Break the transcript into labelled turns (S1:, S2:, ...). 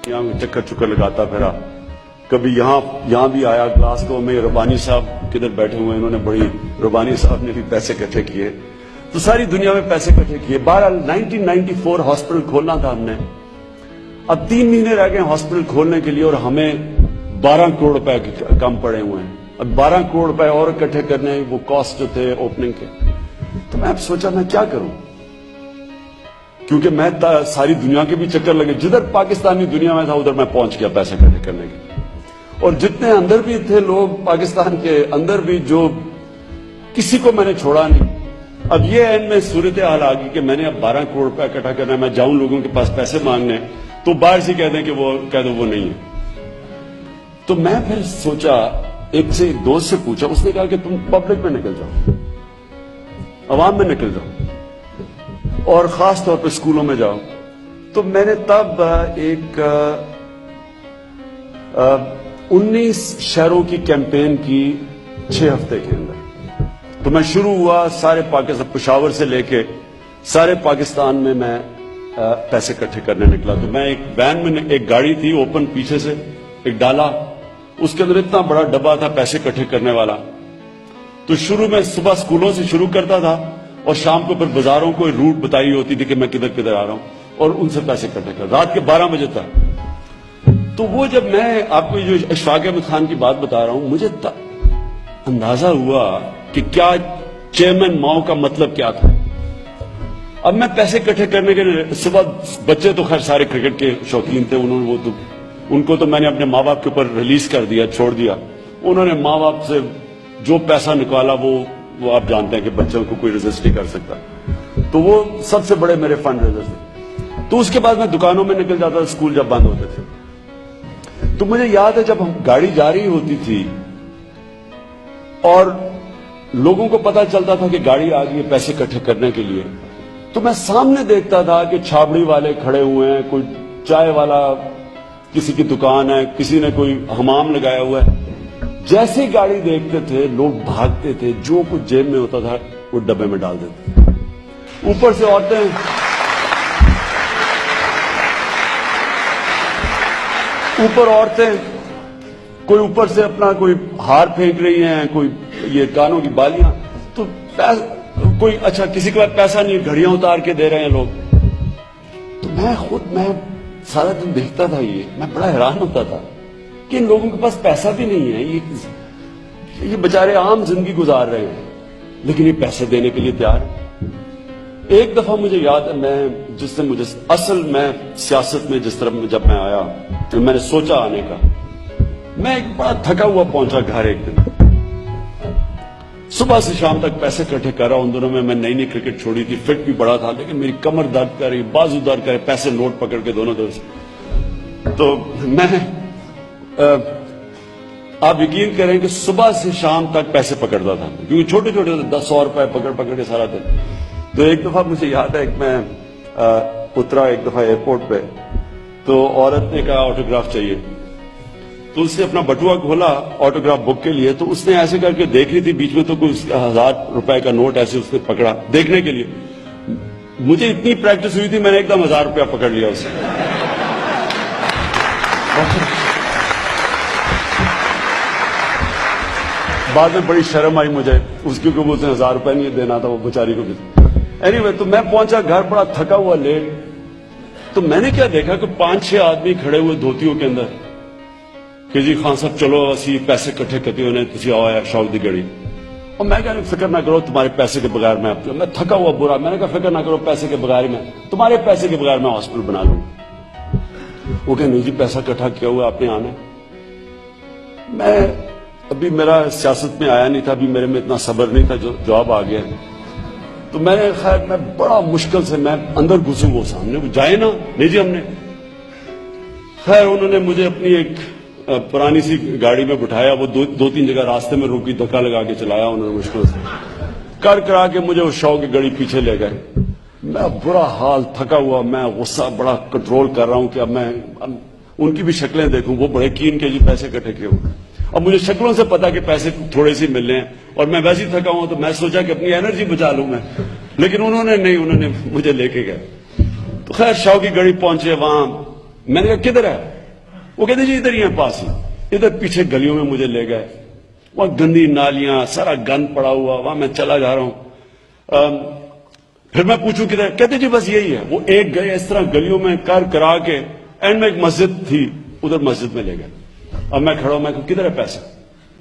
S1: یہاں چکر چکر لگاتا پھرا، کبھی یہاں بھی آیا گلاسگو میں. ربانی صاحب کدھر بیٹھے ہوئے ہیں، انہوں نے بڑی، ربانی صاحب نے بھی پیسے اکٹھے کیے، تو ساری دنیا میں پیسے اکٹھے کیے. بہرحال 1994 ہاسپٹل کھولنا تھا ہم نے. اب 3 مہینے رہ گئے ہاسپٹل کھولنے کے لیے اور ہمیں 12 کروڑ روپے کم پڑے ہوئے ہیں. اب 12 کروڑ روپے اور اکٹھے کرنے، وہ کاسٹ جو تھے اوپننگ کے. تو میں اب سوچا میں کیا کروں، کیونکہ میں ساری دنیا کے بھی چکر لگے، جدھر پاکستانی دنیا میں تھا ادھر میں پہنچ گیا پیسے اکٹھے کرنے کے. اور جتنے اندر بھی تھے لوگ پاکستان کے اندر بھی، جو کسی کو میں نے چھوڑا نہیں. اب یہ این میں صورتحال آ گئی کہ میں نے اب 12 کروڑ روپے اکٹھا کرنا ہے. میں جاؤں لوگوں کے پاس پیسے مانگنے تو باہر سے کہہ دیں کہ وہ کہہ دو وہ نہیں ہے. تو میں پھر سوچا، ایک دوست سے پوچھا، اس نے کہا کہ تم پبلک میں نکل جاؤ، عوام میں نکل جاؤ، اور خاص طور پہ اسکولوں میں جاؤ. تو میں نے تب ایک 19 شہروں کی کیمپین کی 6 ہفتے کے اندر. تو میں شروع ہوا سارے پاکستان، پشاور سے لے کے سارے پاکستان میں میں پیسے اکٹھے کرنے نکلا. تو میں ایک وین میں، ایک گاڑی تھی اوپن پیچھے سے، ایک ڈالا، اس کے اندر اتنا بڑا ڈبہ تھا پیسے اکٹھے کرنے والا. تو شروع میں صبح اسکولوں سے شروع کرتا تھا اور شام کو پھر بازاروں کو روٹ بتائی ہوتی تھی کہ میں کدھر کدھر آ رہا ہوں، اور ان سے پیسے اکٹھے کر رات کے 12 بجے تک. تو وہ جب میں آپ کو جو اشفاق احمد خان کی بات بتا رہا ہوں، مجھے اندازہ ہوا کہ کیا چیئرمین ماؤ کا مطلب کیا تھا. اب میں پیسے اکٹھے کرنے کے لیے صبح، بچے تو خیر سارے کرکٹ کے شوقین تھے، ان کو تو میں نے اپنے ماں باپ کے اوپر ریلیز کر دیا، چھوڑ دیا. انہوں نے ماں باپ سے جو پیسہ نکالا وہ آپ جانتے ہیں کہ بچوں کو کوئی ریزسٹ نہیں کر سکتا. تو وہ سب سے بڑے میرے فنڈ ریزر تھے. تو اس کے بعد میں دکانوں میں نکل جاتا تھا اسکول جب بند ہوتے تھے. تو مجھے یاد ہے جب ہم گاڑی جا رہی ہوتی تھی اور لوگوں کو پتا چلتا تھا کہ گاڑی آ گئی ہے پیسے اکٹھے کرنے کے لیے، تو میں سامنے دیکھتا تھا کہ چھابڑی والے کھڑے ہوئے ہیں، کوئی چائے والا، کسی کی دکان ہے، کسی نے کوئی حمام لگایا ہوا ہے. جیسے ہی گاڑی دیکھتے تھے لوگ بھاگتے تھے، جو کچھ جیب میں ہوتا تھا وہ ڈبے میں ڈال دیتے تھے. اوپر سے عورتیں کوئی اوپر سے اپنا کوئی ہار پھینک رہی ہیں، کوئی یہ کانوں کی بالیاں، تو کوئی اچھا کسی کے پاس پیسہ نہیں، گھڑیاں اتار کے دے رہے ہیں لوگ. تو میں سارا دن دیکھتا تھا، میں بڑا حیران ہوتا تھا کہ ان لوگوں کے پاس پیسہ بھی نہیں ہے، یہ بیچارے عام زندگی گزار رہے ہیں لیکن یہ پیسے دینے کے لیے تیار ہیں. ایک دفعہ مجھے یاد ہے، میں سیاست میں جس طرح جب میں آیا، میں نے سوچا آنے کا، میں ایک بڑا تھکا ہوا پہنچا گھر. ایک دن صبح سے شام تک پیسے اکٹھے کر رہا. ان دنوں میں نئی کرکٹ چھوڑی تھی، فٹ بھی بڑا تھا، لیکن میری کمر درد کر رہی، بازو درد کر رہے، پیسے نوٹ پکڑ کے دونوں طرف سے. تو میں آپ یقین کریں کہ صبح سے شام تک پیسے پکڑتا تھا، کیونکہ چھوٹے چھوٹے 100 روپے پکڑ کے سارا دن. تو ایک دفعہ مجھے یاد ہے کہ میں اترا ایک دفعہ ایئرپورٹ پہ، تو عورت نے کہا آٹوگراف چاہیے. تو اس نے اپنا بٹوا کھولا آٹوگراف بک کے لیے، تو اس نے ایسے کر کے دیکھ لی تھی، بیچ میں تو کوئی 1000 روپے کا نوٹ ایسے اس نے پکڑا دیکھنے کے لیے. مجھے اتنی پریکٹس ہوئی تھی، میں نے ایک دم 1000 روپیہ پکڑ لیا اسے. بعد میں بڑی شرم آئی مجھے اس کی، کیونکہ اسے 1000 روپے نہیں دینا تھا وہ بیچاری کو بھی. اینی وے، تو میں پہنچا گھر بڑا تھکا ہوا لیٹ. تو میں نے کیا دیکھا کہ 5-6 آدمی کھڑے ہوئے دھوتیوں کے اندر کہ جی خان صاحب چلو اسی پیسے اکٹھے کرتے ہوئے تھی آؤ شوق دی گڑی. اور میں کہا فکر نہ کرو تمہارے پیسے کے بغیر میں تھکا ہوا برا، میں نے کہا فکر نہ کرو پیسے کے بغیر میں تمہارے پیسے کے بغیر میں ہاسپٹل بنا لوں. وہ کہ نہیں جی پیسہ اکٹھا کیا ہوا آپ نے آنا. میں ابھی میرا سیاست میں آیا نہیں تھا، ابھی میرے میں اتنا صبر نہیں تھا، جو جواب آ گیا. تو میں نے خیر میں بڑا مشکل سے میں اندر گھسوں، وہ سامنے وہ جائے نا، نہیں جی ہم نے. خیر انہوں نے مجھے اپنی ایک پرانی سی گاڑی میں بٹھایا، وہ 2-3 جگہ راستے میں روکی، دھکا لگا کے چلایا انہوں نے، مشکل سے کرا کے مجھے اس شو کی گاڑی پیچھے لے گئے. میں برا حال تھکا ہوا، میں غصہ بڑا کنٹرول کر رہا ہوں کہ اب میں ان کی بھی شکلیں دیکھوں. وہ بڑے کین کے جی پیسے اکٹھے کیے ہوئے. اب مجھے شکلوں سے پتا کہ پیسے تھوڑے سے مل رہے ہیں اور میں ویسے ہی تھکا ہوں، تو میں سوچا کہ اپنی انرجی بچا لوں میں، لیکن انہوں نے نہیں، انہوں نے مجھے لے کے گئے. تو خیر شو کی گاڑی پہنچے، وہاں میں نے کہا کدھر ہے؟ وہ کہتے جی ادھر ہی ہیں پاس ہی. ادھر پیچھے گلیوں میں مجھے لے گئے, وہاں گندی نالیاں, سارا گند پڑا ہوا, وہاں میں چلا جا رہا ہوں. پھر میں پوچھوں کدھر, کہتے جی بس یہی ہے. وہ ایک گئے اس طرح گلیوں میں کرا کے اینڈ میں ایک مسجد تھی, ادھر مسجد میں لے گئے. اب میں کھڑا ہوں, میں کہا کدھر ہے پیسہ؟